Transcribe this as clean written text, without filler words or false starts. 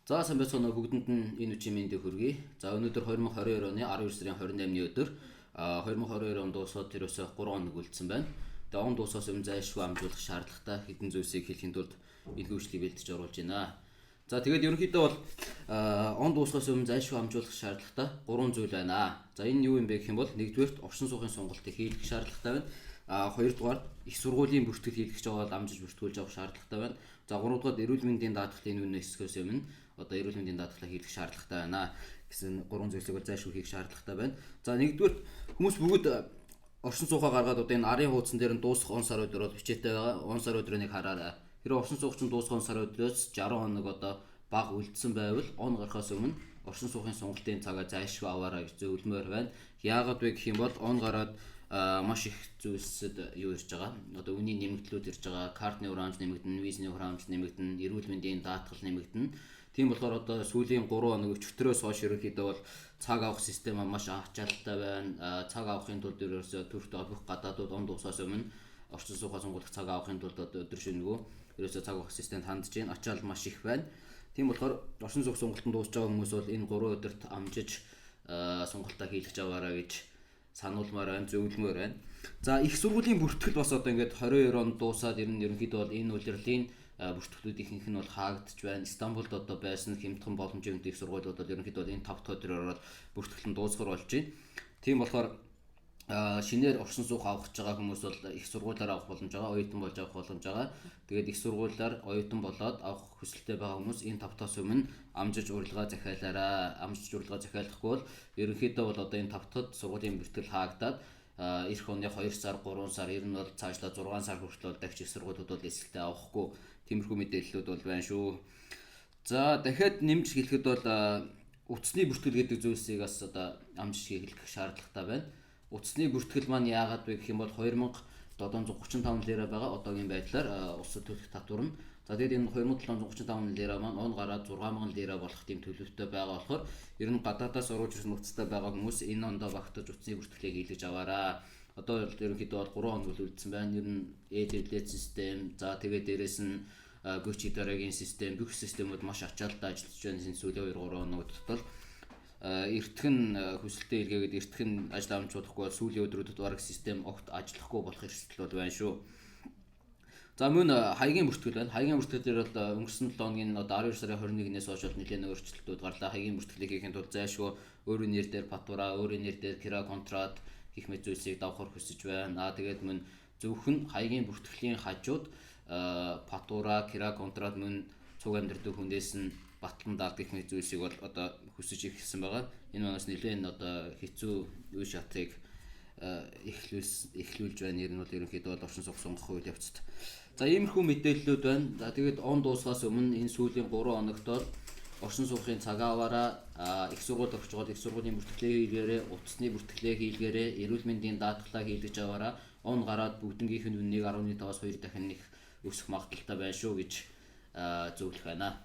За сайн байцгаана уу бүгдэнд нь энэ үчийн мэндийг хүргэе. За өнөөдөр 2022 оны 12 сарын 28-ны өдөр 2022 он дуусаад ерөөсөө 3 хоног үлдсэн байна. Тэгээ он дуусаас өмнө зайлшгүй амжуулах шаардлагатай хэдэн зүйлсийг хэлэхэд тулд энэ хөгжлийг бэлдэж оруулж байна. За тэгээд ерөнхийдөө бол он дуусахаас өмнө зайлшгүй амжуулах шаардлагатай 3 зүйл байна. За энэ юу юм бэ гэх юм бол нэгдүгээрт орчин суугын сонголтыг хийх шаардлагатай байна. Хоёрдугаар их сургуулийн бүртгэл хийлгэж байгаа бол амжиж бүртгүүлж авах шаардлагатай байна. За гуравдугаар эрүүл мэндийн даатгалын үнэ эсгээс өмнө одоо эрүүл мэндийн даатгалаа хийх шаардлагатай байна гэсэн 3 зүйлсийг бол зайлшгүй хийх шаардлагатай байна. За нэгдүгээр хүмүүс бүгд орчин суугаа гаргаад одоо энэ арын хуудсан дээр нь дуусах он сар өдөр бол бичээтэй байгаа. Он сар өдрийг хараарай. Тэр орчин суугч нь дуусах он сар өдрөөс 60 хоног одоо баг үлдсэн байвал он гарахаас өмнө орчин суугын сонголтын цагаа зайлшгүй аваарай гэж зөвлөмөр байна. Яагаад вэ гэх юм бол он гараад маш их зүйлсэд юу ирж байгаа. Одоо үнийн нэмэгдлүүд ирж байгаа. Картны хураамж нэмэгдэнэ, визний хураамж нэмэгдэнэ, эрүүл мэндийн даатгал нэмэгдэнэ. Тийм болохоор одоо сүүлийн 3 хоног өчтөрөөс хойш ерөнхийдөө бол цаг авах систем маш ачаалттай байна. Цаг авахын тулд ерөөсөө төрөлтөө бүх гадаадууд он дуусаас өмнө орчин суугаа сонгох цаг авахын тулд одоо өдөр шөнөгөө ерөөсөө цаг авах системд хандж байна. Ачаал маш их байна. Тийм болохоор орчин суух сонголтод дуусж байгаа хүмүүс бол энэ 3 өдөрт амжиж сонголтоо хийлгэж аваарай гэж сануулмаар байна, зөвлөмөр байна. За их сургуулийн бүртгэл бас одоо ингээд 22 онд дуусаад ерөнхийдөө бол энэ улирлын бүртгэлүүдийнх нь бол хаагдж байна. Стамбулд одоо байсан хямдхан боломжийн их сургуулиуд бол ерөнхийдөө энэ 5 дахь өдрөөр ороод бүртгэл нь дуусгар болж байна. Тийм болохоор шинээр орчин суух авах гэж байгаа хүмүүс бол их сургуулиар авах боломж байгаа, оюутан болж авах боломж байгаа. Тэгээд их сургуулиар оюутан болоод авах хүсэлтэй байгаа хүмүүс энэ 5 таас өмнө амжиж урилга захиалаарай. Амжиж урилга захиалахгүй бол ерөнхийдөө бол одоо энэ 5 дахь сургуулийн бүртгэл хаагдаад эх оны 2 сар, 3 сар ер нь бол цаашлаа 6 сар хүртэл дахиж их сургуулиуд бол эсэлтээ авахгүй тиймэрхүү мэдээллүүд бол байна шүү. За дахиад нэмж хэлэхэд бол утасны бүртгэл гэдэг зүйлсийг бас одоо амжиж хийх шаардлагатай байна. Утасны бүртгэл маань яагаад вэ гэх юм бол 2735 лира байгаа одоогийн байдлаар улсад төлөх татвар нь. За тэгээд энэ 2735 лира маань он гараад 6000 лира болох тийм төлөвтэй байгаа болохоор ер нь гадаадаас оруулж ирсэн утастай байгаа хүмүүс энэ ондоо багтаж утасны бүртгэлийг хийлгэж аваарай. Одоо ерөнхийдөө бол 3 хоног үлдсэн байна. Ер нь e-devlet систем, за тэгээд дээрэс нь гүйчи дараагийн систем, бүх системүүд маш ачаалттай ажиллаж байна. Энэ сүүлийн 2-3 хоногт бол эртхэн хүсэлтэд илгээгээд эртхэн ажил амж чадахгүй бол сүүлийн өдрүүдэд бараг систем огт ажиллахгүй болох эрсдэл бол байна шүү. За мөн хаягийн бүртгэл байна. Хаягийн бүртгэлээр бол өнгөрсөн 7 хоногийн одоо 12 сарын 21-ээс хойш нэлээд өөрчлөлтүүд гарлаа. Хаягийн бүртгэлийг хийхэд бол зайлшгүй өөрийн нэр дээр патура, өөрийн нэр дээр кира контракт гэх мэт зүйлсийг давхар хүсэж байна. Тэгээд мөн зөвхөн хаягийн бүртгэлийн хажууд патура, кира контракт мөн цуг амьдрэх хүнээс нь батлан даах гэх мэт зүйлсийг бол одоо хүсэж ирсэн байгаа. Энэ манаас нэлээд одоо хэцүү үе шатыг эхлүүлж байна. Ер нь бол ерөнхийдөө орчин суух сонгох үйл явцад. За иймэрхүү мэдээллүүд байна. За тэгээд он дуусгаас өмнө энэ сүүлийн 3 хоногт бол орчин суугын цагаа аваараа их сургууль орж байгаа их сургуулийн бүртгэлээ хийлгээрээ, утасны бүртгэлээ хийлгээрээ, эрүүл мэндийн даатгалаа хийлгэж аваараа он гараад бүгднгийнх нь үннийг 1.5-аас 2 дахин их өсөх магадaltaй байна шүү гэж зөвлөх байна.